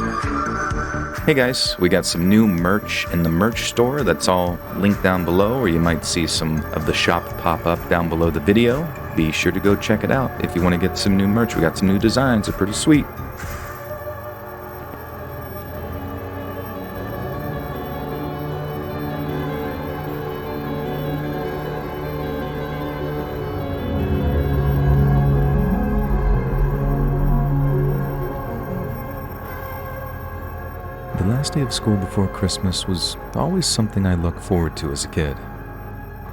Hey guys, we got some new merch in the merch store that's all linked down below, or you might see some of the shop pop up down below the video. Be sure to go check it out if you want to get some new merch. We got some new designs, they're pretty sweet. The last day of school before Christmas was always something I looked forward to as a kid.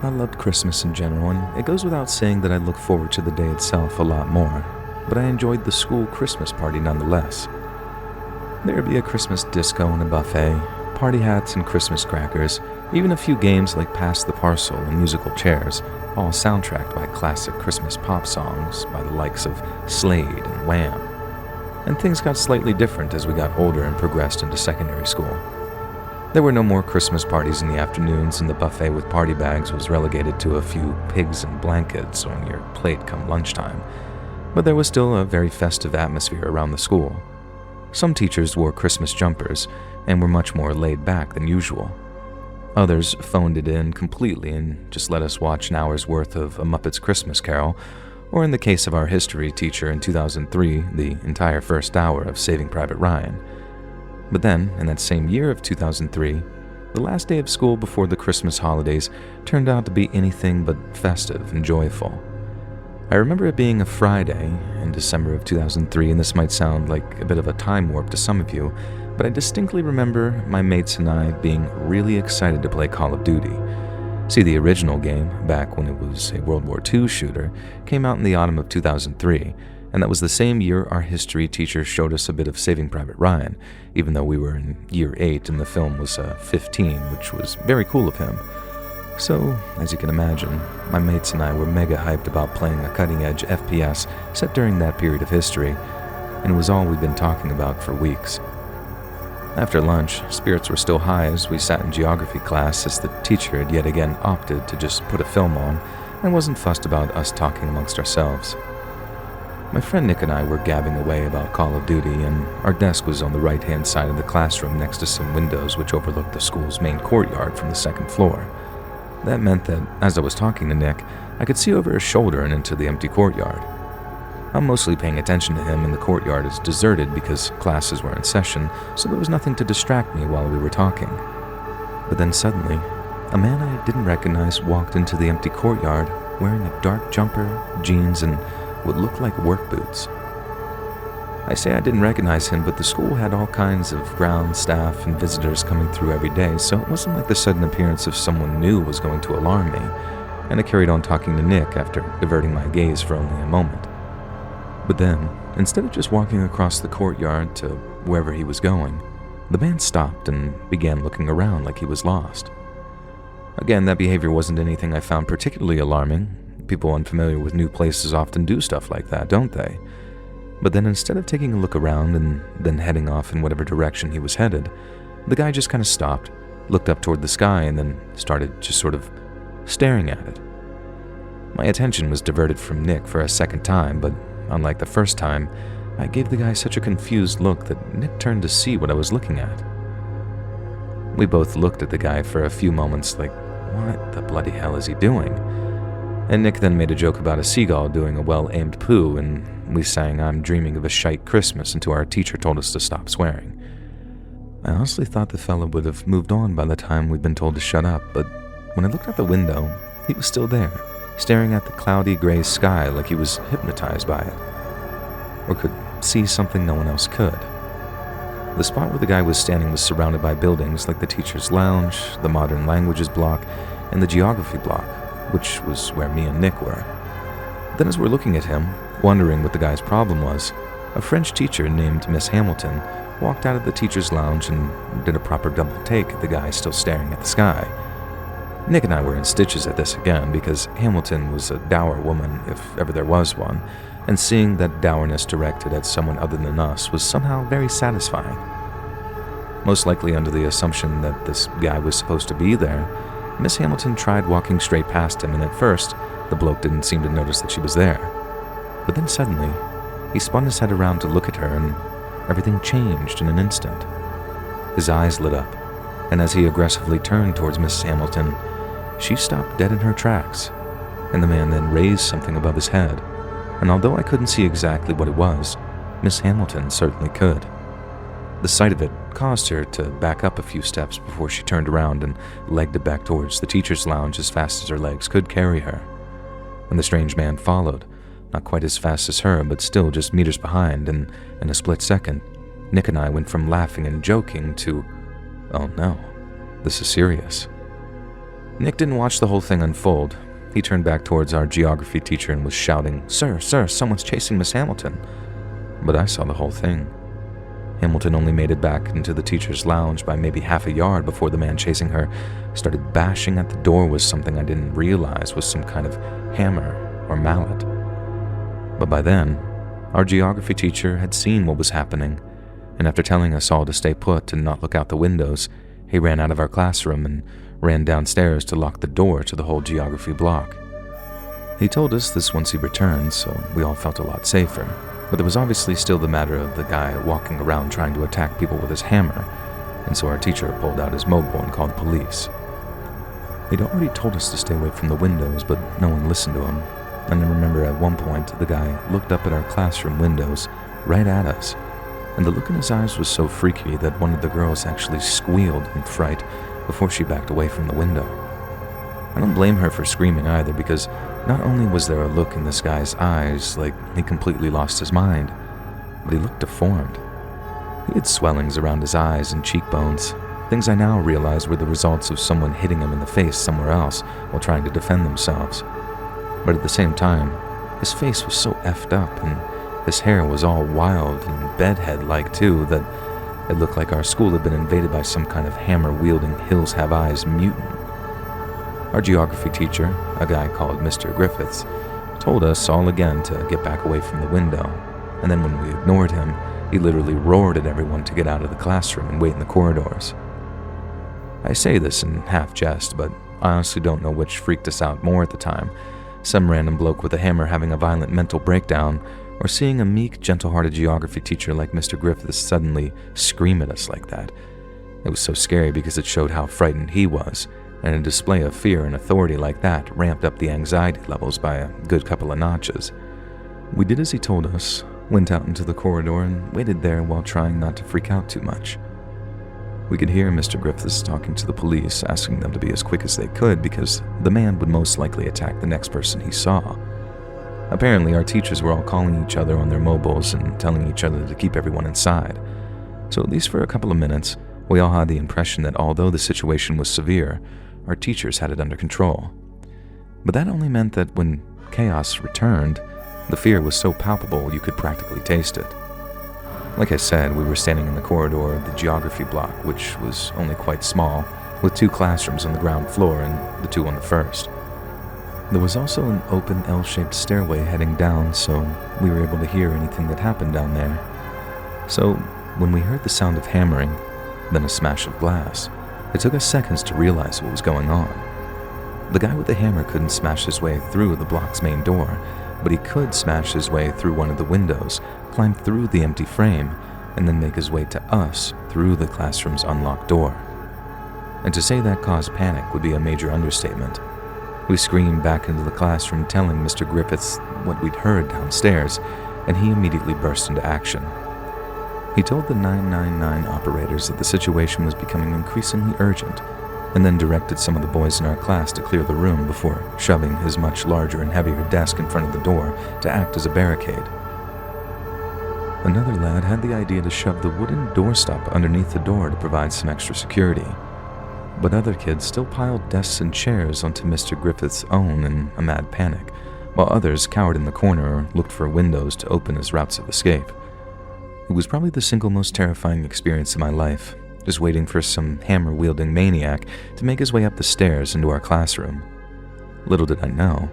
I loved Christmas in general, and it goes without saying that I look forward to the day itself a lot more, but I enjoyed the school Christmas party nonetheless. There would be a Christmas disco and a buffet, party hats and Christmas crackers, even a few games like Pass the Parcel and musical chairs, all soundtracked by classic Christmas pop songs by the likes of Slade and Wham. And things got slightly different as we got older and progressed into secondary school. There were no more Christmas parties in the afternoons, and the buffet with party bags was relegated to a few pigs and blankets on your plate come lunchtime. But there was still a very festive atmosphere around the school. Some teachers wore Christmas jumpers and were much more laid back than usual. Others phoned it in completely and just let us watch an hour's worth of A Muppet's Christmas Carol, or in the case of our history teacher in 2003, the entire first hour of Saving Private Ryan. But then, in that same year of 2003, the last day of school before the Christmas holidays turned out to be anything but festive and joyful. I remember it being a Friday in December of 2003, and this might sound like a bit of a time warp to some of you, but I distinctly remember my mates and I being really excited to play Call of Duty. See, the original game, back when it was a World War II shooter, came out in the autumn of 2003, and that was the same year our history teacher showed us a bit of Saving Private Ryan, even though we were in year 8 and the film was 15, which was very cool of him. So, as you can imagine, my mates and I were mega hyped about playing a cutting-edge FPS set during that period of history, and it was all we'd been talking about for weeks. After lunch, spirits were still high as we sat in geography class as the teacher had yet again opted to just put a film on and wasn't fussed about us talking amongst ourselves. My friend Nick and I were gabbing away about Call of Duty, and our desk was on the right-hand side of the classroom next to some windows which overlooked the school's main courtyard from the second floor. That meant that, as I was talking to Nick, I could see over his shoulder and into the empty courtyard. I'm mostly paying attention to him, and the courtyard is deserted because classes were in session, so there was nothing to distract me while we were talking. But then suddenly, a man I didn't recognize walked into the empty courtyard wearing a dark jumper, jeans, and what looked like work boots. I say I didn't recognize him, but the school had all kinds of ground staff and visitors coming through every day, so it wasn't like the sudden appearance of someone new was going to alarm me, and I carried on talking to Nick after diverting my gaze for only a moment. But then, instead of just walking across the courtyard to wherever he was going, the man stopped and began looking around like he was lost. Again, that behavior wasn't anything I found particularly alarming. People unfamiliar with new places often do stuff like that, don't they? But then instead of taking a look around and then heading off in whatever direction he was headed, the guy just kind of stopped, looked up toward the sky, and then started just sort of staring at it. My attention was diverted from Nick for a second time, but unlike the first time, I gave the guy such a confused look that Nick turned to see what I was looking at. We both looked at the guy for a few moments like, what the bloody hell is he doing? And Nick then made a joke about a seagull doing a well-aimed poo, and we sang I'm Dreaming of a Shite Christmas until our teacher told us to stop swearing. I honestly thought the fella would have moved on by the time we'd been told to shut up, but when I looked out the window, he was still there, staring at the cloudy gray sky like he was hypnotized by it, or could see something no one else could. The spot where the guy was standing was surrounded by buildings like the teacher's lounge, the modern languages block, and the geography block, which was where me and Nick were. Then as we're looking at him, wondering what the guy's problem was, a French teacher named Miss Hamilton walked out of the teacher's lounge and did a proper double take at the guy still staring at the sky. Nick and I were in stitches at this again because Hamilton was a dour woman, if ever there was one, and seeing that dourness directed at someone other than us was somehow very satisfying. Most likely under the assumption that this guy was supposed to be there, Miss Hamilton tried walking straight past him, and at first, the bloke didn't seem to notice that she was there. But then suddenly, he spun his head around to look at her, and everything changed in an instant. His eyes lit up, and as he aggressively turned towards Miss Hamilton, she stopped dead in her tracks, and the man then raised something above his head, and although I couldn't see exactly what it was, Miss Hamilton certainly could. The sight of it caused her to back up a few steps before she turned around and legged it back towards the teacher's lounge as fast as her legs could carry her. And the strange man followed, not quite as fast as her, but still just meters behind, and in a split second, Nick and I went from laughing and joking to, oh no, this is serious. Nick didn't watch the whole thing unfold. He turned back towards our geography teacher and was shouting, "Sir, someone's chasing Miss Hamilton." But I saw the whole thing. Hamilton only made it back into the teacher's lounge by maybe half a yard before the man chasing her started bashing at the door with something I didn't realize was some kind of hammer or mallet. But by then, our geography teacher had seen what was happening, and after telling us all to stay put and not look out the windows, he ran out of our classroom and ran downstairs to lock the door to the whole geography block. He told us this once he returned, so we all felt a lot safer. But there was obviously still the matter of the guy walking around trying to attack people with his hammer, and so our teacher pulled out his mobile and called the police. He'd already told us to stay away from the windows, but no one listened to him, and I remember at one point the guy looked up at our classroom windows right at us, and the look in his eyes was so freaky that one of the girls actually squealed in fright before she backed away from the window. I don't blame her for screaming either, because not only was there a look in this guy's eyes like he completely lost his mind, but he looked deformed. He had swellings around his eyes and cheekbones, things I now realize were the results of someone hitting him in the face somewhere else while trying to defend themselves. But at the same time, his face was so effed up, and his hair was all wild and bedhead-like too, that it looked like our school had been invaded by some kind of hammer-wielding Hills Have Eyes mutant. Our geography teacher, a guy called Mr. Griffiths, told us all again to get back away from the window, and then when we ignored him, he literally roared at everyone to get out of the classroom and wait in the corridors. I say this in half jest, but I honestly don't know which freaked us out more at the time, some random bloke with a hammer having a violent mental breakdown, or seeing a meek, gentle-hearted geography teacher like Mr. Griffiths suddenly scream at us like that. It was so scary because it showed how frightened he was, and a display of fear and authority like that ramped up the anxiety levels by a good couple of notches. We did as he told us, went out into the corridor and waited there while trying not to freak out too much. We could hear Mr. Griffiths talking to the police, asking them to be as quick as they could because the man would most likely attack the next person he saw. Apparently, our teachers were all calling each other on their mobiles and telling each other to keep everyone inside. So at least for a couple of minutes, we all had the impression that although the situation was severe, our teachers had it under control. But that only meant that when chaos returned, the fear was so palpable you could practically taste it. Like I said, we were standing in the corridor of the geography block, which was only quite small, with 2 classrooms on the ground floor and the 2 on the first. There was also an open L-shaped stairway heading down, so we were able to hear anything that happened down there. So when we heard the sound of hammering, then a smash of glass, it took us seconds to realize what was going on. The guy with the hammer couldn't smash his way through the block's main door, but he could smash his way through one of the windows, climb through the empty frame, and then make his way to us through the classroom's unlocked door. And to say that caused panic would be a major understatement. We screamed back into the classroom telling Mr. Griffiths what we'd heard downstairs, and he immediately burst into action. He told the 999 operators that the situation was becoming increasingly urgent, and then directed some of the boys in our class to clear the room before shoving his much larger and heavier desk in front of the door to act as a barricade. Another lad had the idea to shove the wooden doorstop underneath the door to provide some extra security, but other kids still piled desks and chairs onto Mr. Griffith's own in a mad panic, while others cowered in the corner or looked for windows to open as routes of escape. It was probably the single most terrifying experience of my life, just waiting for some hammer-wielding maniac to make his way up the stairs into our classroom. Little did I know,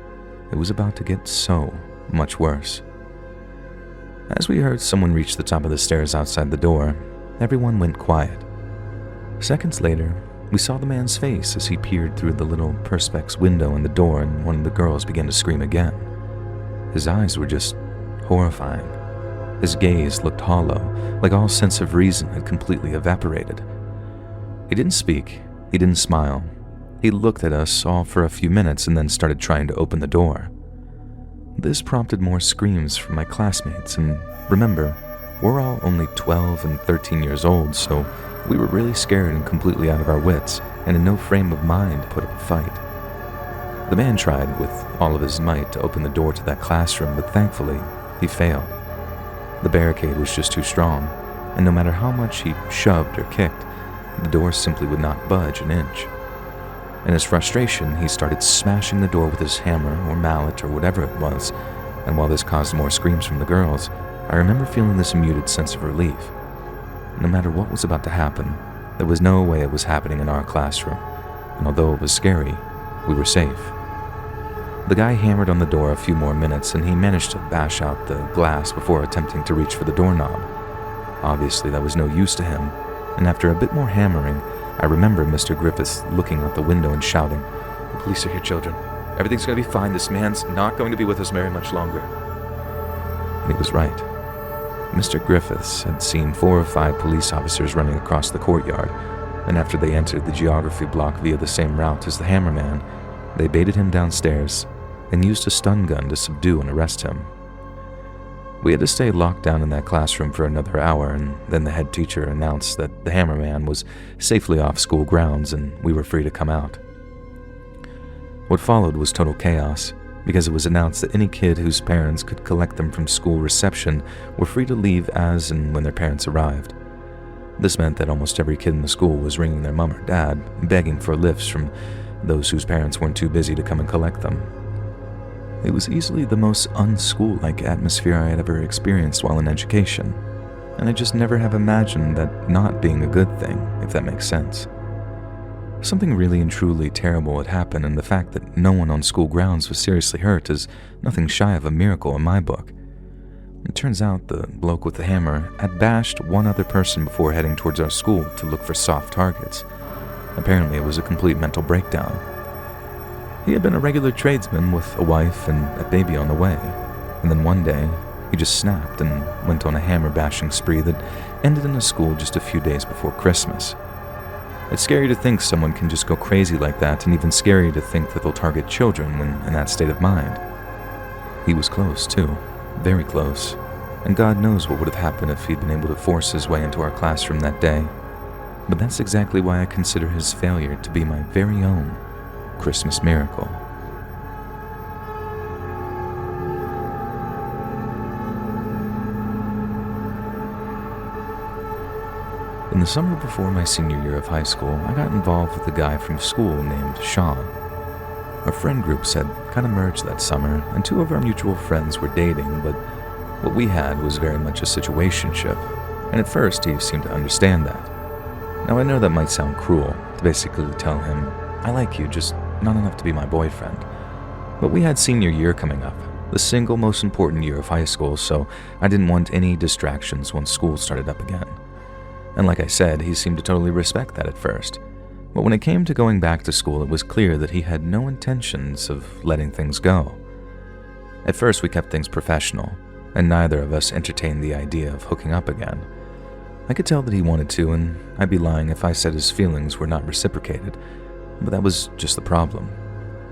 it was about to get so much worse. As we heard someone reach the top of the stairs outside the door, everyone went quiet. Seconds later, we saw the man's face as he peered through the little perspex window in the door, and one of the girls began to scream again. His eyes were just horrifying. His gaze looked hollow, like all sense of reason had completely evaporated. He didn't speak, he didn't smile. He looked at us all for a few minutes and then started trying to open the door. This prompted more screams from my classmates, and remember, we're all only 12 and 13 years old, so we were really scared and completely out of our wits, and in no frame of mind to put up a fight. The man tried with all of his might to open the door to that classroom, but thankfully, he failed. The barricade was just too strong, and no matter how much he shoved or kicked, the door simply would not budge an inch. In his frustration, he started smashing the door with his hammer or mallet or whatever it was, and while this caused more screams from the girls, I remember feeling this muted sense of relief. No matter what was about to happen, there was no way it was happening in our classroom, and although it was scary, we were safe. The guy hammered on the door a few more minutes, and he managed to bash out the glass before attempting to reach for the doorknob. Obviously, that was no use to him, and after a bit more hammering, I remember Mr. Griffiths looking out the window and shouting, "The police are here, children. Everything's going to be fine. This man's not going to be with us very much longer." And he was right. Mr. Griffiths had seen 4 or 5 police officers running across the courtyard, and after they entered the geography block via the same route as the hammerman, they baited him downstairs and used a stun gun to subdue and arrest him. We had to stay locked down in that classroom for another hour, and then the head teacher announced that the hammerman was safely off school grounds and we were free to come out. What followed was total chaos, because it was announced that any kid whose parents could collect them from school reception were free to leave as and when their parents arrived. This meant that almost every kid in the school was ringing their mom or dad, begging for lifts from those whose parents weren't too busy to come and collect them. It was easily the most unschool-like atmosphere I had ever experienced while in education, and I just never have imagined that not being a good thing, if that makes sense. Something really and truly terrible had happened, and the fact that no one on school grounds was seriously hurt is nothing shy of a miracle in my book. It turns out the bloke with the hammer had bashed one other person before heading towards our school to look for soft targets. Apparently, it was a complete mental breakdown. He had been a regular tradesman with a wife and a baby on the way, and then one day, he just snapped and went on a hammer-bashing spree that ended in a school just a few days before Christmas. It's scary to think someone can just go crazy like that, and even scarier to think that they'll target children when in that state of mind. He was close, too. Very close. And God knows what would have happened if he'd been able to force his way into our classroom that day. But that's exactly why I consider his failure to be my very own Christmas miracle. In the summer before my senior year of high school, I got involved with a guy from school named Sean. Our friend groups had kind of merged that summer, and 2 of our mutual friends were dating, but what we had was very much a situationship, and at first he seemed to understand that. Now I know that might sound cruel, to basically tell him, "I like you, just not enough to be my boyfriend." But we had senior year coming up, the single most important year of high school, so I didn't want any distractions once school started up again. And like I said, he seemed to totally respect that at first. But when it came to going back to school, it was clear that he had no intentions of letting things go. At first, we kept things professional, and neither of us entertained the idea of hooking up again. I could tell that he wanted to, and I'd be lying if I said his feelings were not reciprocated, but that was just the problem.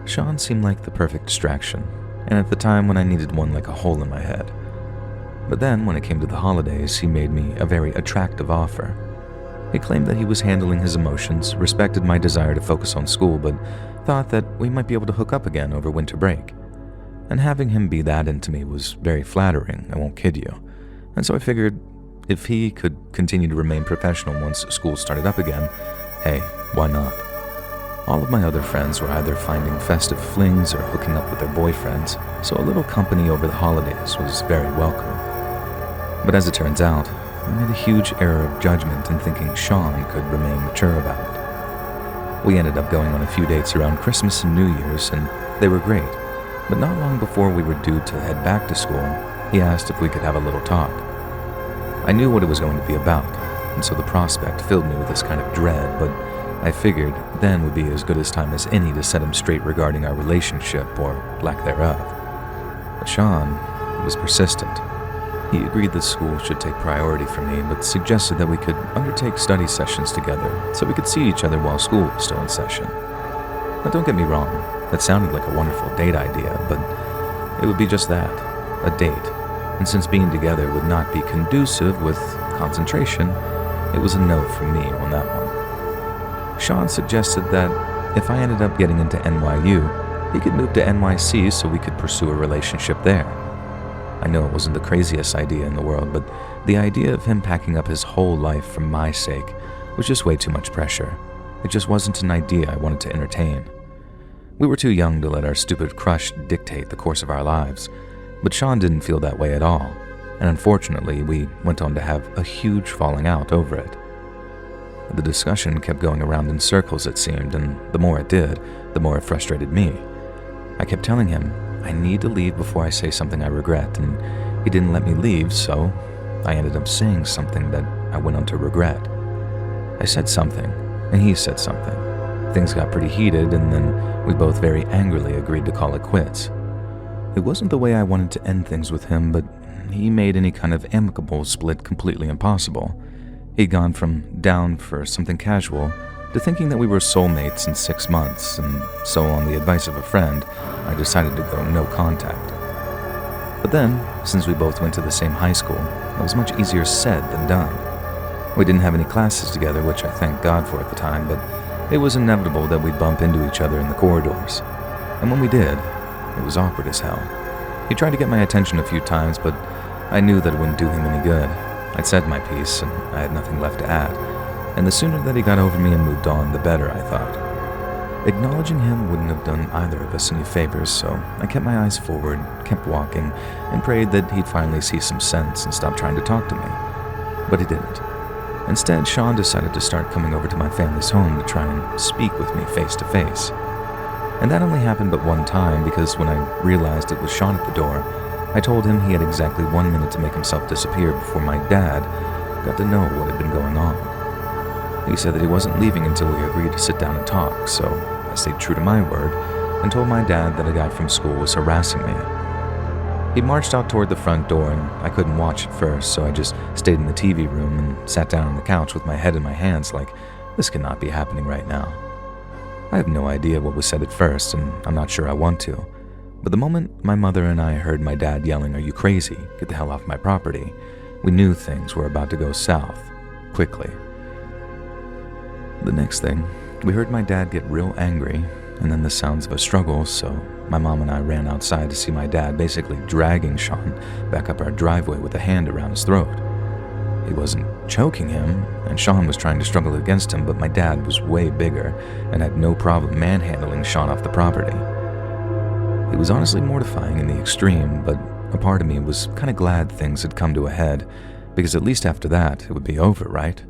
Sean seemed like the perfect distraction, and at the time when I needed one like a hole in my head. But then, when it came to the holidays, he made me a very attractive offer. He claimed that he was handling his emotions, respected my desire to focus on school, but thought that we might be able to hook up again over winter break. And having him be that into me was very flattering, I won't kid you. And so I figured, if he could continue to remain professional once school started up again, hey, why not? All of my other friends were either finding festive flings or hooking up with their boyfriends, so a little company over the holidays was very welcome. But as it turns out, I made a huge error of judgment in thinking Sean could remain mature about it. We ended up going on a few dates around Christmas and New Year's, and they were great. But not long before we were due to head back to school, he asked if we could have a little talk. I knew what it was going to be about, and so the prospect filled me with this kind of dread, but I figured then would be as good a time as any to set him straight regarding our relationship, or lack thereof. But Sean was persistent. He agreed that school should take priority for me, but suggested that we could undertake study sessions together so we could see each other while school was still in session. Now don't get me wrong, that sounded like a wonderful date idea, but it would be just that, a date. And since being together would not be conducive with concentration, it was a no from me on that one. Sean suggested that if I ended up getting into NYU, he could move to NYC so we could pursue a relationship there. I know it wasn't the craziest idea in the world, but the idea of him packing up his whole life for my sake was just way too much pressure. It just wasn't an idea I wanted to entertain. We were too young to let our stupid crush dictate the course of our lives, but Sean didn't feel that way at all, and unfortunately, we went on to have a huge falling out over it. The discussion kept going around in circles, it seemed, and the more it did, the more it frustrated me. I kept telling him I need to leave before I say something I regret, and he didn't let me leave, so I ended up saying something that I went on to regret. I said something, and he said something. Things got pretty heated, and then we both very angrily agreed to call it quits. It wasn't the way I wanted to end things with him, but he made any kind of amicable split completely impossible. He'd gone from down for something casual to thinking that we were soulmates in 6 months, and so on the advice of a friend, I decided to go no contact. But then, since we both went to the same high school, it was much easier said than done. We didn't have any classes together, which I thank God for at the time, but it was inevitable that we'd bump into each other in the corridors. And when we did, it was awkward as hell. He tried to get my attention a few times, but I knew that it wouldn't do him any good. I'd said my piece, and I had nothing left to add. And the sooner that he got over me and moved on, the better, I thought. Acknowledging him wouldn't have done either of us any favors, so I kept my eyes forward, kept walking, and prayed that he'd finally see some sense and stop trying to talk to me. But he didn't. Instead, Sean decided to start coming over to my family's home to try and speak with me face to face. And that only happened but one time, because when I realized it was Sean at the door, I told him he had exactly 1 minute to make himself disappear before my dad got to know what had been going on. He said that he wasn't leaving until we agreed to sit down and talk, so I stayed true to my word and told my dad that a guy from school was harassing me. He marched out toward the front door, and I couldn't watch at first, so I just stayed in the TV room and sat down on the couch with my head in my hands like, this cannot be happening right now. I have no idea what was said at first, and I'm not sure I want to. But the moment my mother and I heard my dad yelling, "Are you crazy? Get the hell off my property," we knew things were about to go south, quickly. The next thing, we heard my dad get real angry, and then the sounds of a struggle, so my mom and I ran outside to see my dad basically dragging Sean back up our driveway with a hand around his throat. He wasn't choking him, and Sean was trying to struggle against him, but my dad was way bigger and had no problem manhandling Sean off the property. It was honestly mortifying in the extreme, but a part of me was kind of glad things had come to a head, because at least after that, it would be over, right?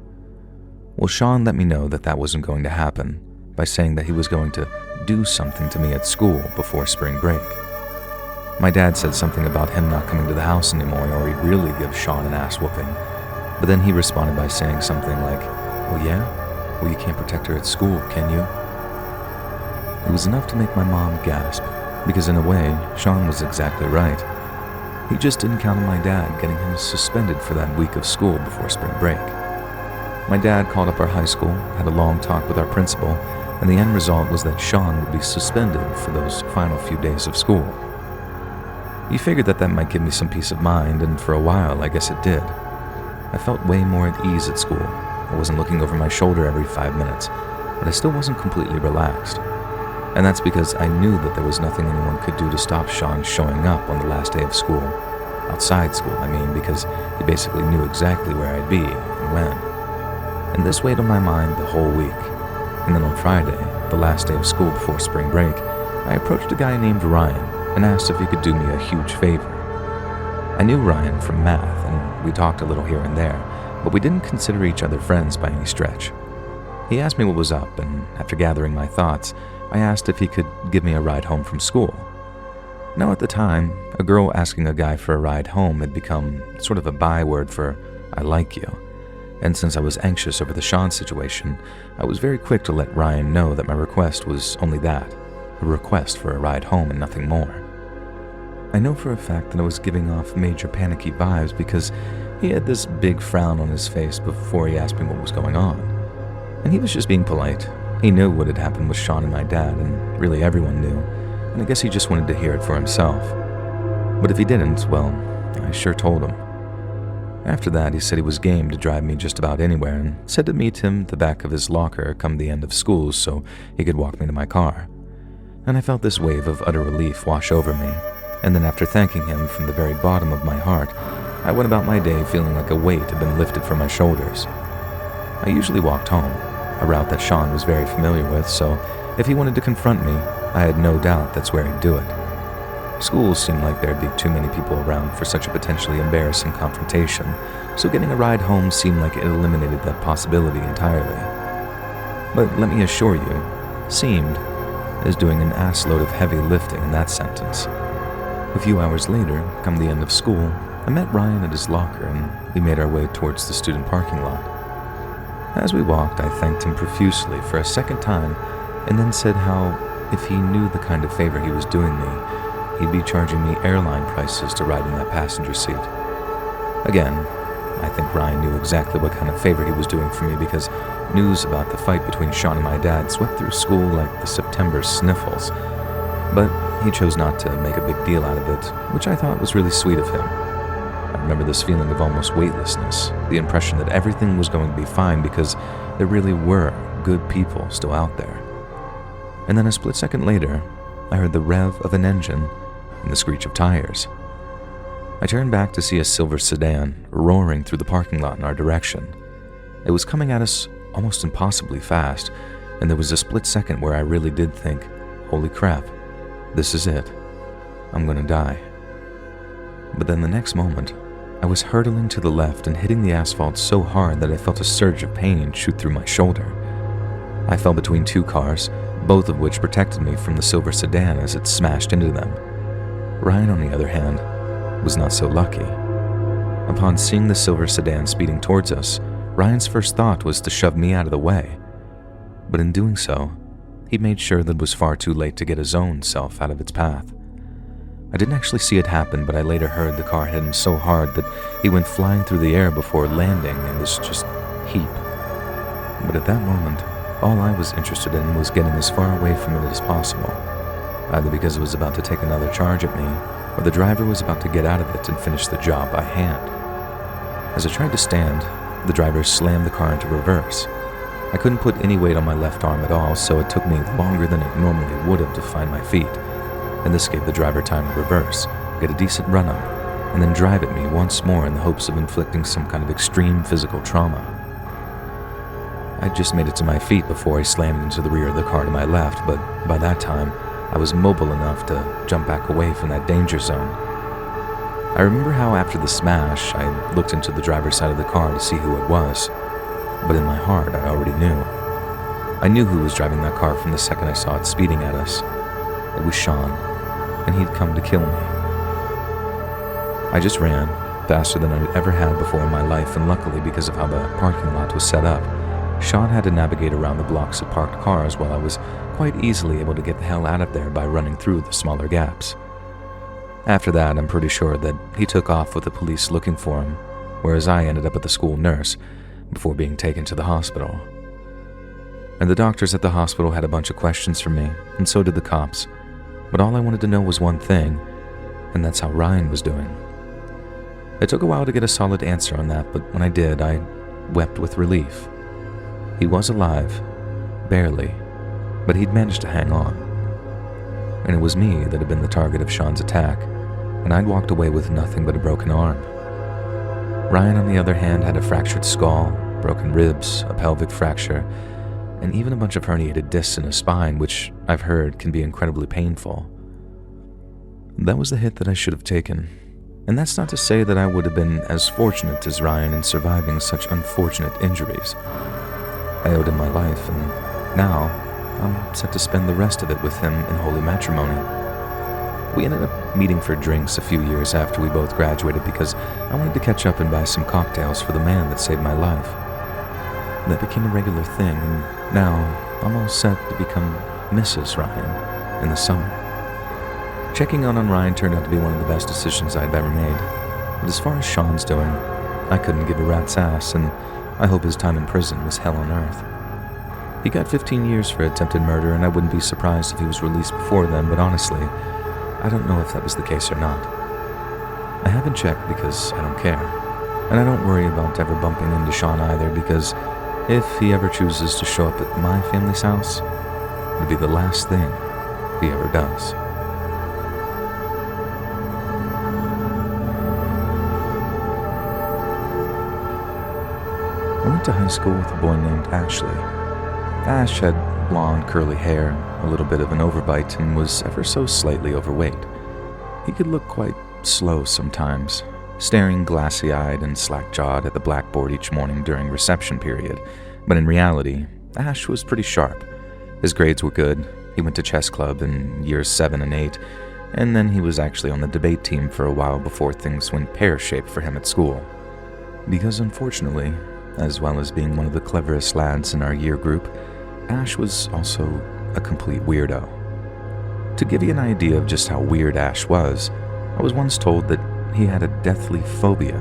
Well, Sean let me know that that wasn't going to happen by saying that he was going to do something to me at school before spring break. My dad said something about him not coming to the house anymore, or he'd really give Sean an ass whooping. But then he responded by saying something like, "Oh yeah? Well, you can't protect her at school, can you?" It was enough to make my mom gasp, because in a way, Sean was exactly right. He just didn't count on my dad getting him suspended for that week of school before spring break. My dad called up our high school, had a long talk with our principal, and the end result was that Sean would be suspended for those final few days of school. He figured that might give me some peace of mind, and for a while, I guess it did. I felt way more at ease at school. I wasn't looking over my shoulder every 5 minutes, but I still wasn't completely relaxed. And that's because I knew that there was nothing anyone could do to stop Sean showing up on the last day of school. Outside school, I mean, because he basically knew exactly where I'd be and when. And this weighed on my mind the whole week. And then on Friday, the last day of school before spring break, I approached a guy named Ryan and asked if he could do me a huge favor. I knew Ryan from math, and we talked a little here and there, but we didn't consider each other friends by any stretch. He asked me what was up, and after gathering my thoughts, I asked if he could give me a ride home from school. Now at the time, a girl asking a guy for a ride home had become sort of a byword for "I like you." And since I was anxious over the Sean situation, I was very quick to let Ryan know that my request was only that, a request for a ride home and nothing more. I know for a fact that I was giving off major panicky vibes because he had this big frown on his face before he asked me what was going on. And he was just being polite. He knew what had happened with Sean and my dad, and really everyone knew, and I guess he just wanted to hear it for himself. But if he didn't, well, I sure told him. After that, he said he was game to drive me just about anywhere and said to meet him at the back of his locker come the end of school so he could walk me to my car. And I felt this wave of utter relief wash over me, and then after thanking him from the very bottom of my heart, I went about my day feeling like a weight had been lifted from my shoulders. I usually walked home, a route that Sean was very familiar with, so if he wanted to confront me, I had no doubt that's where he'd do it. Schools seemed like there'd be too many people around for such a potentially embarrassing confrontation, so getting a ride home seemed like it eliminated that possibility entirely. But let me assure you, seemed is doing an assload of heavy lifting in that sentence. A few hours later, come the end of school, I met Ryan at his locker and we made our way towards the student parking lot. As we walked, I thanked him profusely for a second time and then said how, if he knew the kind of favor he was doing me, he'd be charging me airline prices to ride in that passenger seat. Again, I think Ryan knew exactly what kind of favor he was doing for me because news about the fight between Sean and my dad swept through school like the September sniffles. But he chose not to make a big deal out of it, which I thought was really sweet of him. I remember this feeling of almost weightlessness, the impression that everything was going to be fine because there really were good people still out there. And then a split second later, I heard the rev of an engine and the screech of tires. I turned back to see a silver sedan roaring through the parking lot in our direction. It was coming at us almost impossibly fast, and there was a split second where I really did think, holy crap, this is it. I'm gonna die. But then the next moment, I was hurtling to the left and hitting the asphalt so hard that I felt a surge of pain shoot through my shoulder. I fell between two cars, both of which protected me from the silver sedan as it smashed into them. Ryan, on the other hand, was not so lucky. Upon seeing the silver sedan speeding towards us, Ryan's first thought was to shove me out of the way. But in doing so, he made sure that it was far too late to get his own self out of its path. I didn't actually see it happen, but I later heard the car hit him so hard that he went flying through the air before landing in this just heap. But at that moment, all I was interested in was getting as far away from it as possible, either because it was about to take another charge at me, or the driver was about to get out of it and finish the job by hand. As I tried to stand, the driver slammed the car into reverse. I couldn't put any weight on my left arm at all, so it took me longer than it normally would have to find my feet, and this gave the driver time to reverse, get a decent run-up, and then drive at me once more in the hopes of inflicting some kind of extreme physical trauma. I just made it to my feet before I slammed into the rear of the car to my left, but by that time, I was mobile enough to jump back away from that danger zone. I remember how after the smash, I looked into the driver's side of the car to see who it was, but in my heart, I already knew. I knew who was driving that car from the second I saw it speeding at us. It was Sean, and he'd come to kill me. I just ran, faster than I'd ever had before in my life, and luckily because of how the parking lot was set up, Sean had to navigate around the blocks of parked cars while I was quite easily able to get the hell out of there by running through the smaller gaps. After that, I'm pretty sure that he took off with the police looking for him, whereas I ended up at the school nurse before being taken to the hospital. And the doctors at the hospital had a bunch of questions for me, and so did the cops, but all I wanted to know was one thing, and that's how Ryan was doing. It took a while to get a solid answer on that, but when I did, I wept with relief. He was alive, barely, but he'd managed to hang on. And it was me that had been the target of Sean's attack, and I'd walked away with nothing but a broken arm. Ryan, on the other hand, had a fractured skull, broken ribs, a pelvic fracture, and even a bunch of herniated discs in his spine, which I've heard can be incredibly painful. That was the hit that I should have taken, and that's not to say that I would have been as fortunate as Ryan in surviving such unfortunate injuries. I owed him my life, and now I'm set to spend the rest of it with him in holy matrimony. We ended up meeting for drinks a few years after we both graduated because I wanted to catch up and buy some cocktails for the man that saved my life. That became a regular thing, and now I'm all set to become Mrs. Ryan in the summer. Checking out on Ryan turned out to be one of the best decisions I'd ever made. But as far as Sean's doing, I couldn't give a rat's ass, and I hope his time in prison was hell on earth. He got 15 years for attempted murder, and I wouldn't be surprised if he was released before then, but honestly, I don't know if that was the case or not. I haven't checked because I don't care, and I don't worry about ever bumping into Sean either, because if he ever chooses to show up at my family's house, it'll be the last thing he ever does. I went to high school with a boy named Ashley. Ash had blonde, curly hair, a little bit of an overbite, and was ever so slightly overweight. He could look quite slow sometimes, staring glassy-eyed and slack-jawed at the blackboard each morning during reception period, but in reality, Ash was pretty sharp. His grades were good. He went to chess club in years 7 and 8, and then he was actually on the debate team for a while before things went pear-shaped for him at school. Because unfortunately, as well as being one of the cleverest lads in our year group, Ash was also a complete weirdo. To give you an idea of just how weird Ash was, I was once told that he had a deathly phobia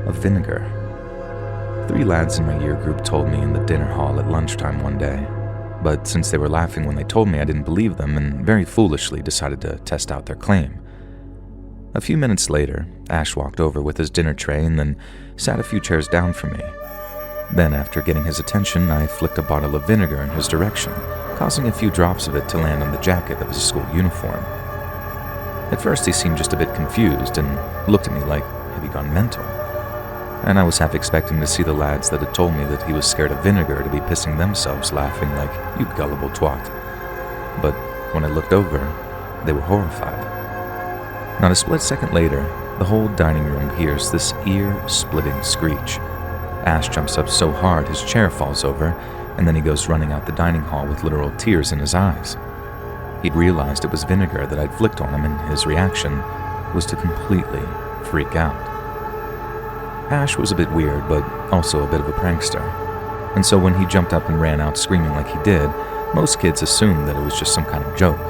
of vinegar. 3 lads in my year group told me in the dinner hall at lunchtime one day, but since they were laughing when they told me, I didn't believe them and very foolishly decided to test out their claim. A few minutes later, Ash walked over with his dinner tray and then sat a few chairs down from me. Then, after getting his attention, I flicked a bottle of vinegar in his direction, causing a few drops of it to land on the jacket of his school uniform. At first, he seemed just a bit confused and looked at me like, "Have you gone mental?" And I was half expecting to see the lads that had told me that he was scared of vinegar to be pissing themselves laughing like, "You gullible twat." But when I looked over, they were horrified. Not a split second later, the whole dining room hears this ear-splitting screech. Ash jumps up so hard his chair falls over, and then he goes running out the dining hall with literal tears in his eyes. He'd realized it was vinegar that I'd flicked on him, and his reaction was to completely freak out. Ash was a bit weird, but also a bit of a prankster, and so when he jumped up and ran out screaming like he did, most kids assumed that it was just some kind of joke.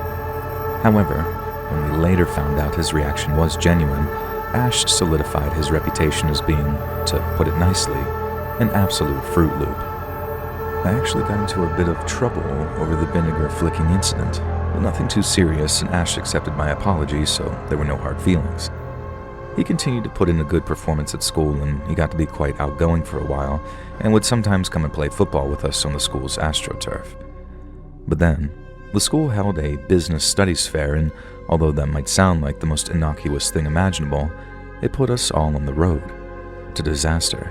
However, when we later found out his reaction was genuine, Ash solidified his reputation as being, to put it nicely, an absolute Fruit Loop. I actually got into a bit of trouble over the vinegar flicking incident, but nothing too serious, and Ash accepted my apology, so there were no hard feelings. He continued to put in a good performance at school, and he got to be quite outgoing for a while, and would sometimes come and play football with us on the school's AstroTurf. But then, the school held a business studies fair, and although that might sound like the most innocuous thing imaginable, it put us all on the road to disaster.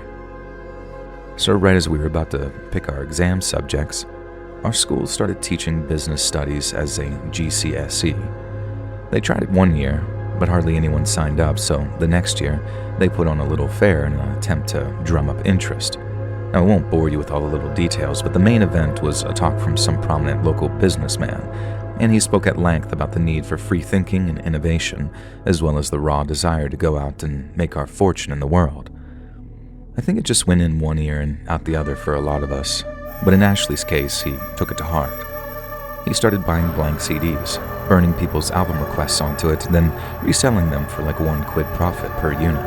So right as we were about to pick our exam subjects, our school started teaching business studies as a GCSE. They tried it one year, but hardly anyone signed up, so the next year, they put on a little fair in an attempt to drum up interest. Now, I won't bore you with all the little details, but the main event was a talk from some prominent local businessman, and he spoke at length about the need for free thinking and innovation, as well as the raw desire to go out and make our fortune in the world. I think it just went in one ear and out the other for a lot of us, but in Ashley's case, he took it to heart. He started buying blank CDs, burning people's album requests onto it, then reselling them for like £1 profit per unit.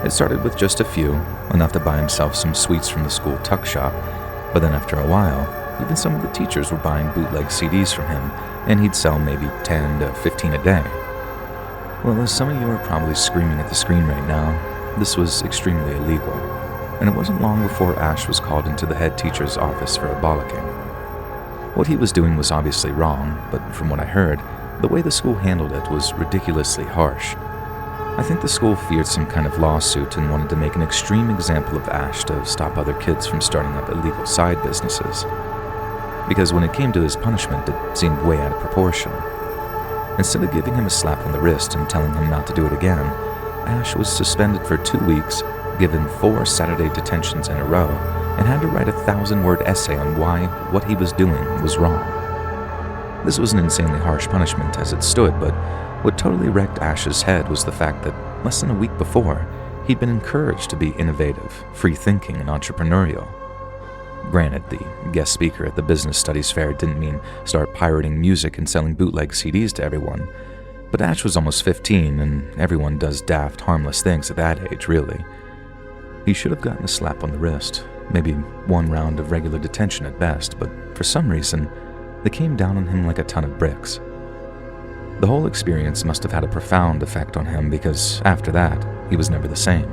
It started with just a few, enough to buy himself some sweets from the school tuck shop, but then after a while, even some of the teachers were buying bootleg CDs from him, and he'd sell maybe 10 to 15 a day. Well, as some of you are probably screaming at the screen right now, this was extremely illegal, and it wasn't long before Ash was called into the head teacher's office for a bollocking. What he was doing was obviously wrong, but from what I heard, the way the school handled it was ridiculously harsh. I think the school feared some kind of lawsuit and wanted to make an extreme example of Ash to stop other kids from starting up illegal side businesses. Because when it came to his punishment, it seemed way out of proportion. Instead of giving him a slap on the wrist and telling him not to do it again, Ash was suspended for 2 weeks, given 4 Saturday detentions in a row, and had to write a 1,000-word essay on why what he was doing was wrong. This was an insanely harsh punishment as it stood, but what totally wrecked Ash's head was the fact that less than a week before, he'd been encouraged to be innovative, free-thinking, and entrepreneurial. Granted, the guest speaker at the business studies fair didn't mean start pirating music and selling bootleg CDs to everyone, But Ash was almost 15, and everyone does daft, harmless things at that age, really. He should have gotten a slap on the wrist, maybe one round of regular detention at best, but for some reason, they came down on him like a ton of bricks. The whole experience must have had a profound effect on him because after that, he was never the same.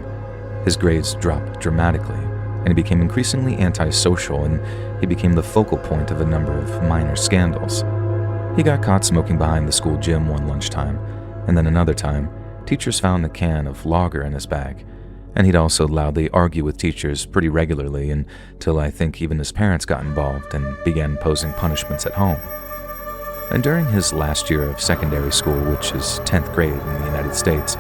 His grades dropped dramatically, and he became increasingly antisocial, and he became the focal point of a number of minor scandals. He got caught smoking behind the school gym one lunchtime, and then another time, teachers found a can of lager in his bag, and he'd also loudly argue with teachers pretty regularly until I think even his parents got involved and began imposing punishments at home. And during his last year of secondary school, which is 10th grade in the United States,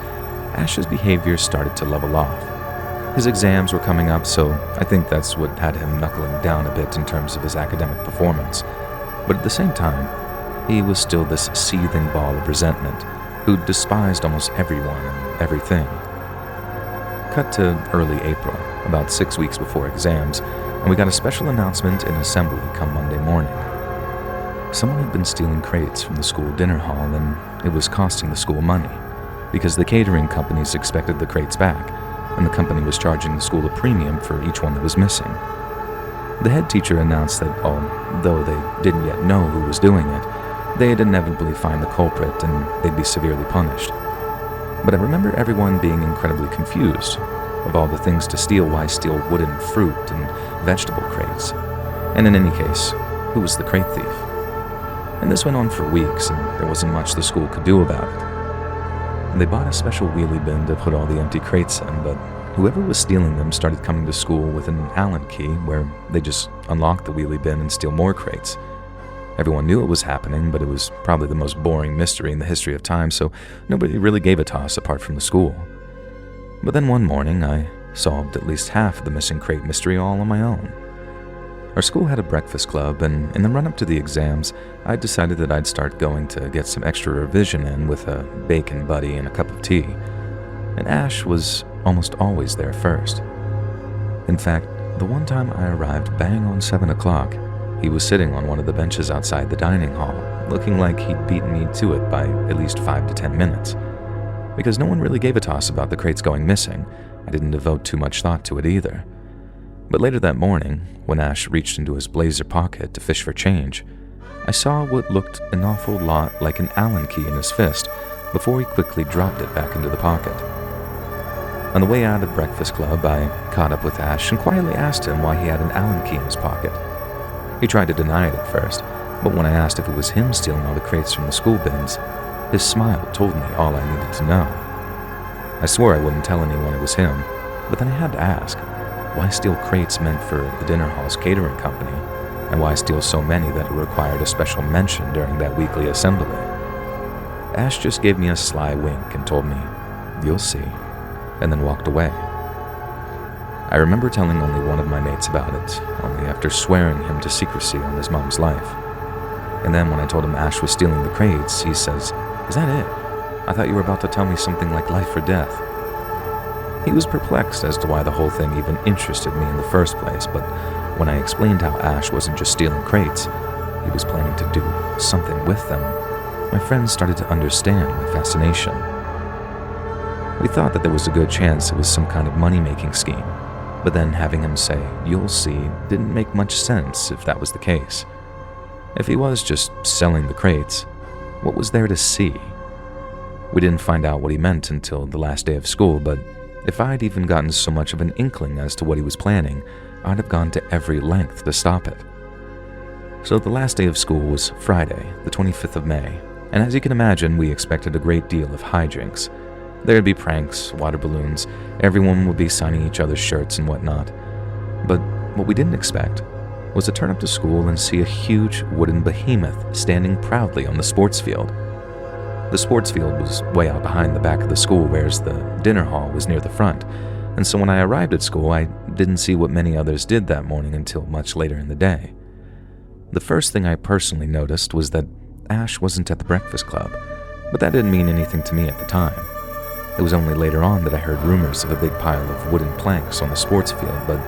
Ash's behavior started to level off. His exams were coming up, so I think that's what had him knuckling down a bit in terms of his academic performance. But at the same time, he was still this seething ball of resentment who despised almost everyone and everything. Cut to early April, about 6 weeks before exams, and we got a special announcement in assembly come Monday morning. Someone had been stealing crates from the school dinner hall, and it was costing the school money, because the catering companies expected the crates back, and the company was charging the school a premium for each one that was missing. The head teacher announced that although they didn't yet know who was doing it, they'd inevitably find the culprit and they'd be severely punished. But I remember everyone being incredibly confused. Of all the things to steal, why steal wooden fruit and vegetable crates? And in any case, who was the crate thief? And this went on for weeks, and there wasn't much the school could do about it. They bought a special wheelie bin to put all the empty crates in, but whoever was stealing them started coming to school with an Allen key where they just unlocked the wheelie bin and steal more crates. Everyone knew it was happening, but it was probably the most boring mystery in the history of time, so nobody really gave a toss apart from the school. But then one morning, I solved at least half of the missing crate mystery all on my own. Our school had a breakfast club, and in the run-up to the exams, I decided that I'd start going to get some extra revision in with a bacon buddy and a cup of tea. And Ash was almost always there first. In fact, the one time I arrived bang on 7 o'clock, he was sitting on one of the benches outside the dining hall, looking like he'd beaten me to it by at least 5 to 10 minutes. Because no one really gave a toss about the crates going missing, I didn't devote too much thought to it either. But later that morning, when Ash reached into his blazer pocket to fish for change, I saw what looked an awful lot like an Allen key in his fist before he quickly dropped it back into the pocket. On the way out of breakfast club, I caught up with Ash and quietly asked him why he had an Allen key in his pocket. He tried to deny it at first, but when I asked if it was him stealing all the crates from the school bins, his smile told me all I needed to know. I swore I wouldn't tell anyone it was him, but then I had to ask, why steal crates meant for the dinner hall's catering company, and why steal so many that it required a special mention during that weekly assembly? Ash just gave me a sly wink and told me, "You'll see," and then walked away. I remember telling only one of my mates about it, only after swearing him to secrecy on his mom's life. And then when I told him Ash was stealing the crates, he says, "Is that it? I thought you were about to tell me something like life or death." He was perplexed as to why the whole thing even interested me in the first place, but when I explained how Ash wasn't just stealing crates, he was planning to do something with them, my friends started to understand my fascination. We thought that there was a good chance it was some kind of money-making scheme, but then having him say, "You'll see," didn't make much sense if that was the case. If he was just selling the crates, what was there to see? We didn't find out what he meant until the last day of school, but if I'd even gotten so much of an inkling as to what he was planning, I'd have gone to every length to stop it. So the last day of school was Friday, the 25th of May, and as you can imagine, we expected a great deal of hijinks. There'd be pranks, water balloons, everyone would be signing each other's shirts and whatnot. But what we didn't expect was to turn up to school and see a huge wooden behemoth standing proudly on the sports field. The sports field was way out behind the back of the school, whereas the dinner hall was near the front, and so when I arrived at school, I didn't see what many others did that morning until much later in the day. The first thing I personally noticed was that Ash wasn't at the breakfast club, but that didn't mean anything to me at the time. It was only later on that I heard rumors of a big pile of wooden planks on the sports field, but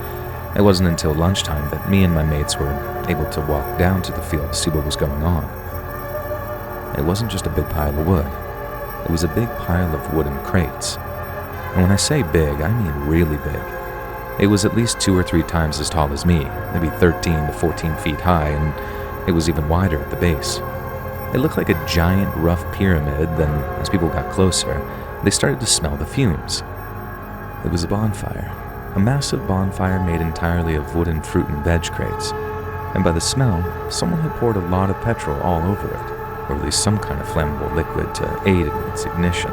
it wasn't until lunchtime that me and my mates were able to walk down to the field to see what was going on. It wasn't just a big pile of wood. It was a big pile of wooden crates. And when I say big, I mean really big. It was at least 2 or 3 times as tall as me, maybe 13 to 14 feet high, and it was even wider at the base. It looked like a giant rough pyramid. Then, as people got closer, they started to smell the fumes. It was a bonfire, a massive bonfire made entirely of wooden fruit and veg crates. And by the smell, someone had poured a lot of petrol all over it, or at least some kind of flammable liquid to aid in its ignition.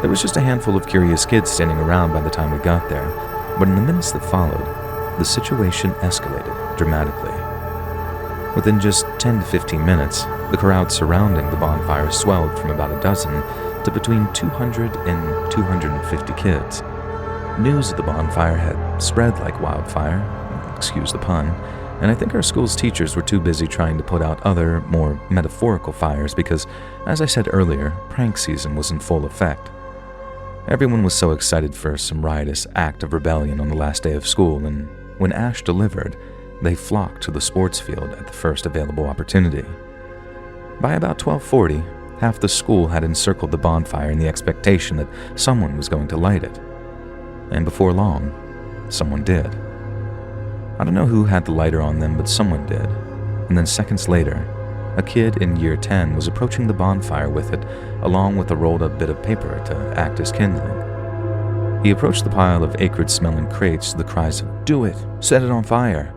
There was just a handful of curious kids standing around by the time we got there, but in the minutes that followed, the situation escalated dramatically. Within just 10 to 15 minutes, the crowd surrounding the bonfire swelled from about a dozen to between 200 and 250 kids. News of the bonfire had spread like wildfire, excuse the pun, and I think our school's teachers were too busy trying to put out other, more metaphorical fires because, as I said earlier, prank season was in full effect. Everyone was so excited for some riotous act of rebellion on the last day of school, and when Ash delivered, they flocked to the sports field at the first available opportunity. By about 12:40, half the school had encircled the bonfire in the expectation that someone was going to light it. And before long, someone did. I don't know who had the lighter on them, but someone did. And then seconds later, a kid in year 10 was approaching the bonfire with it, along with a rolled up bit of paper to act as kindling. He approached the pile of acrid-smelling crates to the cries of, "Do it! Set it on fire!"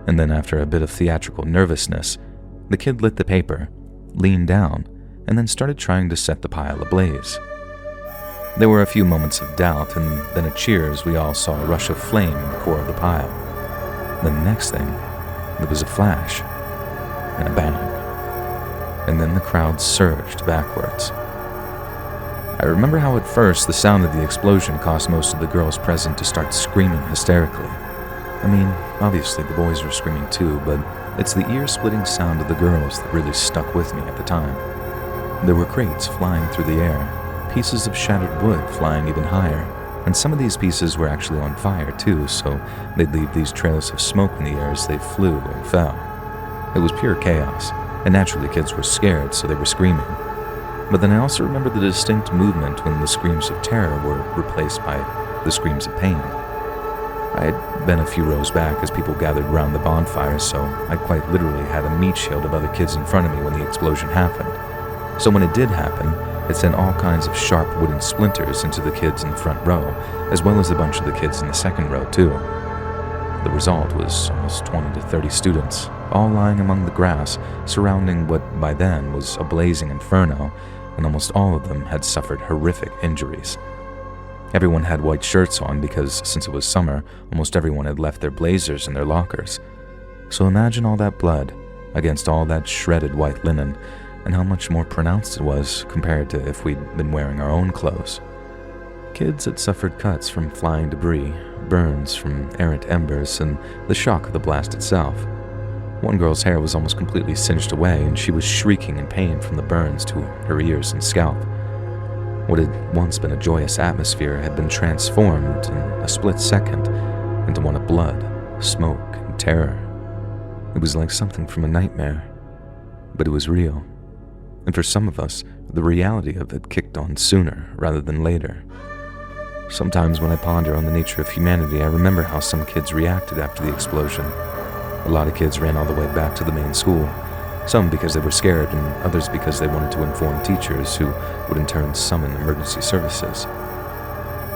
And then after a bit of theatrical nervousness, the kid lit the paper, leaned down, and then started trying to set the pile ablaze. There were a few moments of doubt, and then a cheer as we all saw a rush of flame in the core of the pile. The next thing, there was a flash, and a bang. And then the crowd surged backwards. I remember how at first the sound of the explosion caused most of the girls present to start screaming hysterically. I mean, obviously the boys were screaming too, but it's the ear-splitting sound of the girls that really stuck with me at the time. There were crates flying through the air, pieces of shattered wood flying even higher, and some of these pieces were actually on fire too, so they'd leave these trails of smoke in the air as they flew and fell. It was pure chaos, and naturally kids were scared, so they were screaming. But then I also remember the distinct movement when the screams of terror were replaced by the screams of pain. I had been a few rows back as people gathered around the bonfire, so I quite literally had a meat shield of other kids in front of me when the explosion happened. So when it did happen, it sent all kinds of sharp wooden splinters into the kids in the front row, as well as a bunch of the kids in the second row too. The result was almost 20 to 30 students, all lying among the grass, surrounding what by then was a blazing inferno, and almost all of them had suffered horrific injuries. Everyone had white shirts on because, since it was summer, almost everyone had left their blazers in their lockers. So imagine all that blood against all that shredded white linen, and how much more pronounced it was compared to if we'd been wearing our own clothes. Kids had suffered cuts from flying debris, burns from errant embers, and the shock of the blast itself. One girl's hair was almost completely singed away, and she was shrieking in pain from the burns to her ears and scalp. What had once been a joyous atmosphere had been transformed in a split second into one of blood, smoke, and terror. It was like something from a nightmare, but it was real. And for some of us, the reality of it kicked on sooner rather than later. Sometimes when I ponder on the nature of humanity, I remember how some kids reacted after the explosion. A lot of kids ran all the way back to the main school, some because they were scared and others because they wanted to inform teachers who would in turn summon emergency services.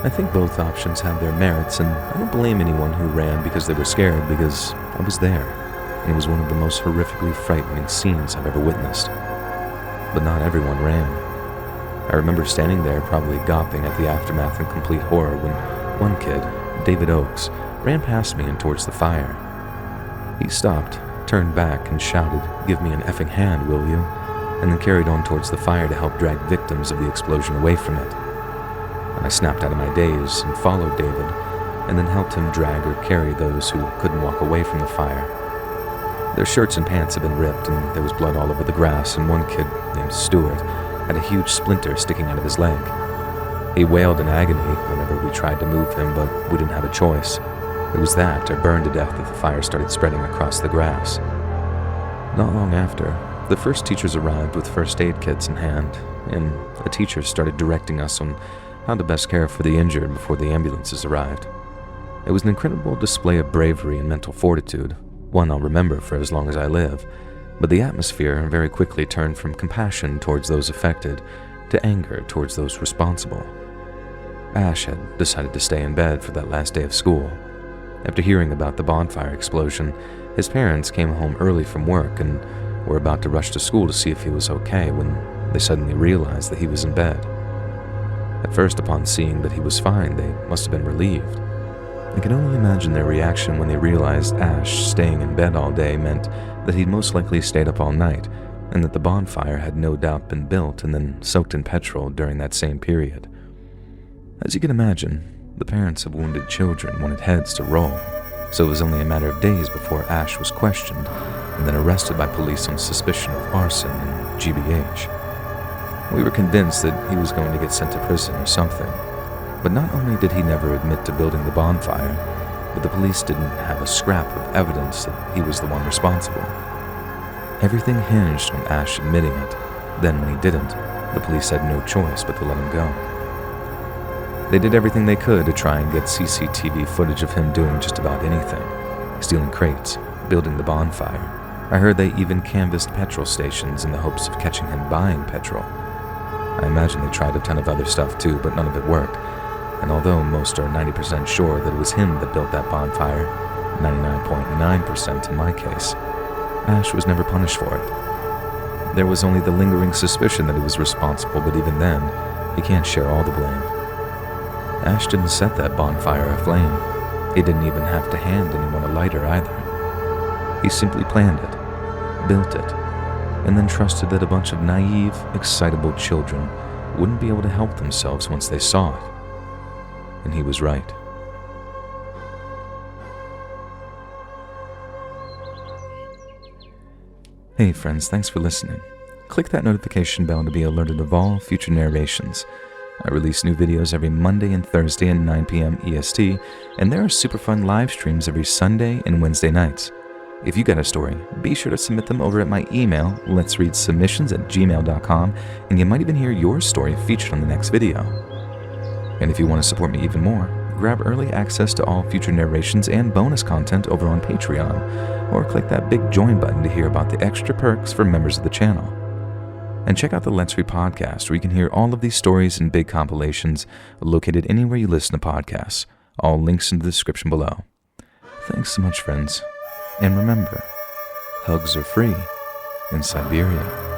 I think both options have their merits, and I don't blame anyone who ran because they were scared, because I was there, and it was one of the most horrifically frightening scenes I've ever witnessed. But not everyone ran. I remember standing there probably gawping at the aftermath in complete horror when one kid, David Oakes, ran past me and towards the fire. He stopped, turned back, and shouted, "Give me an effing hand, will you?" and then carried on towards the fire to help drag victims of the explosion away from it. I snapped out of my daze and followed David, and then helped him drag or carry those who couldn't walk away from the fire. Their shirts and pants had been ripped, and there was blood all over the grass, and one kid, named Stuart, had a huge splinter sticking out of his leg. He wailed in agony whenever we tried to move him, but we didn't have a choice. It was that or burn to death if the fire started spreading across the grass. Not long after, the first teachers arrived with first aid kits in hand, and a teacher started directing us on how to best care for the injured before the ambulances arrived. It was an incredible display of bravery and mental fortitude, one I'll remember for as long as I live, but the atmosphere very quickly turned from compassion towards those affected to anger towards those responsible. Ash had decided to stay in bed for that last day of school. After hearing about the bonfire explosion, his parents came home early from work and were about to rush to school to see if he was okay when they suddenly realized that he was in bed. At first, upon seeing that he was fine, they must have been relieved. I can only imagine their reaction when they realized Ash staying in bed all day meant that he'd most likely stayed up all night, and that the bonfire had no doubt been built and then soaked in petrol during that same period. As you can imagine, the parents of wounded children wanted heads to roll, so it was only a matter of days before Ash was questioned and then arrested by police on suspicion of arson and GBH. We were convinced that he was going to get sent to prison or something, but not only did he never admit to building the bonfire, but the police didn't have a scrap of evidence that he was the one responsible. Everything hinged on Ash admitting it. Then when he didn't, the police had no choice but to let him go. They did everything they could to try and get CCTV footage of him doing just about anything, stealing crates, building the bonfire. I heard they even canvassed petrol stations in the hopes of catching him buying petrol. I imagine they tried a ton of other stuff too, but none of it worked. And although most are 90% sure that it was him that built that bonfire, 99.9% in my case, Ash was never punished for it. There was only the lingering suspicion that he was responsible, but even then, he can't share all the blame. Ash didn't set that bonfire aflame. He didn't even have to hand anyone a lighter either. He simply planned it, built it, and then trusted that a bunch of naive, excitable children wouldn't be able to help themselves once they saw it. And he was right. Hey friends, thanks for listening. Click that notification bell to be alerted of all future narrations. I release new videos every Monday and Thursday at 9 p.m. EST, and there are super fun live streams every Sunday and Wednesday nights. If you got a story, be sure to submit them over at my email, letsreadsubmissions@gmail.com, and you might even hear your story featured on the next video. And if you want to support me even more, grab early access to all future narrations and bonus content over on Patreon, or click that big join button to hear about the extra perks for members of the channel. And check out the Let's Read podcast, where you can hear all of these stories and big compilations located anywhere you listen to podcasts. All links in the description below. Thanks so much, friends. And remember, hugs are free in Siberia.